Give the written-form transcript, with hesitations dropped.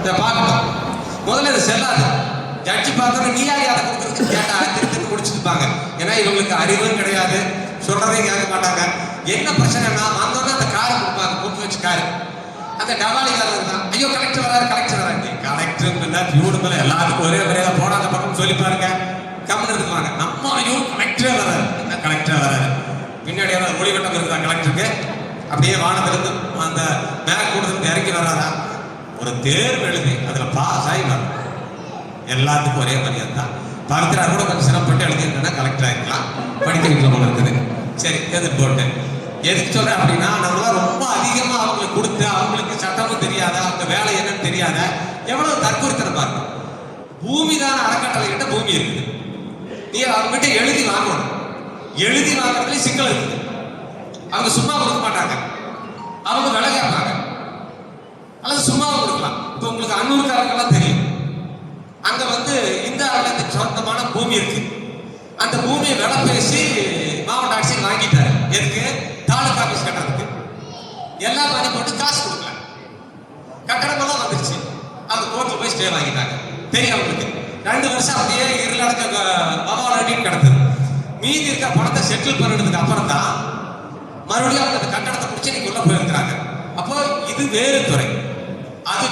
இதை பார்க்கணும். முதல்ல இது செல்லாது. ஜட்ஜி பார்த்தோன்னா நீ யார் அதை கொடுக்குறதுக்கு கேட்டா திருப்பி முடிச்சுருப்பாங்க. ஏன்னா இவங்களுக்கு அறிவும் கிடையாது, சொல்றதையும் கேட்க மாட்டாங்க. என்ன பிரச்சனைனா வந்தோன்னா அந்த காரை கொடுப்பாங்க, கூட்டு வச்சு காரு. அந்த டவாலிகாரர் தான் ஐயோ கலெக்டர் வராரு கலெக்டர் வராங்க. கலெக்டர் பியூடு மேல எல்லாத்துக்கும் ஒரே முறையாக போனா அந்த பக்கம் சொல்லி பாருங்க, கம்மன் இருக்குவாங்க. நம்ம ஐயோ கலெக்டரே வராரு, என்ன கலெக்டர் வராரு. பின்னாடி ஏதாவது ஒளிவட்டம் இருக்குதா கலெக்டருக்கு? அப்படியே வானத்திலிருந்து அந்த மேல கூட்டத்துக்கு இறங்கி வராதா? ஒரு தேர்வு எழுதி அதுல பாஸ் ஆகி வரும். எல்லாத்துக்கும் ஒரே மரியாதை தான். பவித்ரா கூட கொஞ்சம் சிரமப்பட்டு எழுதியிருந்தேன்னா கலெக்டர் ஆகிக்கலாம். படிக்க வைக்கல போல இருக்குது. சரி எதிர்ப்பு போட்டு எதுக்கு சொல்றேன் அப்படின்னா, நம்மளாம் ரொம்ப அதிகமா அவங்களுக்கு கொடுத்து அவங்களுக்கு சட்டமும் தெரியாத, அவங்க வேலை என்னன்னு தெரியாத எவ்வளவு தற்கொலைத்தனம் பாருங்க. பூமி தான் அறக்கட்டளை கிட்ட பூமி இருக்குது. நீ அவங்ககிட்ட எழுதி வாங்கணும். எழுதி வாங்குறதுல சிக்கல் இருக்குது. அவங்க சும்மா கொடுக்க மாட்டாங்க, அவங்க விலை கேட்பாங்க. அல்லது சும்மாவும் கொடுக்கலாம். இப்போ உங்களுக்கு அன்னூர்காரங்கெல்லாம் தெரியும், அங்க இந்தியாவில் சொந்தமான பூமி இருக்கு. அந்த பூமியை விலை பேசி மாவட்ட ஆட்சியர் வாங்கிட்டாரு. எதுக்கு? தாலுகா ஆபீஸ் கட்டுறதுக்கு. எல்லாம் பண்ணி போட்டு காசு கொடுக்கல, கட்டணமெல்லாம் வந்துருச்சு. அவங்க கோர்ட்ல போய் ஸ்டே வாங்கிட்டாங்க. தெரியும் அவங்களுக்கு. 2 வருஷம் அப்படியே இருளடக்க பவாலடின்னு கிடக்குது. மீதி இருக்க பணத்தை செட்டில் பண்ணினதுக்கு அப்புறம் தான் மறுபடியும் அவங்க அந்த கட்டணத்தை பிடிச்சி நீங்க உள்ள போயிருக்கிறாங்க. அப்போ இது வேறு துறை, அது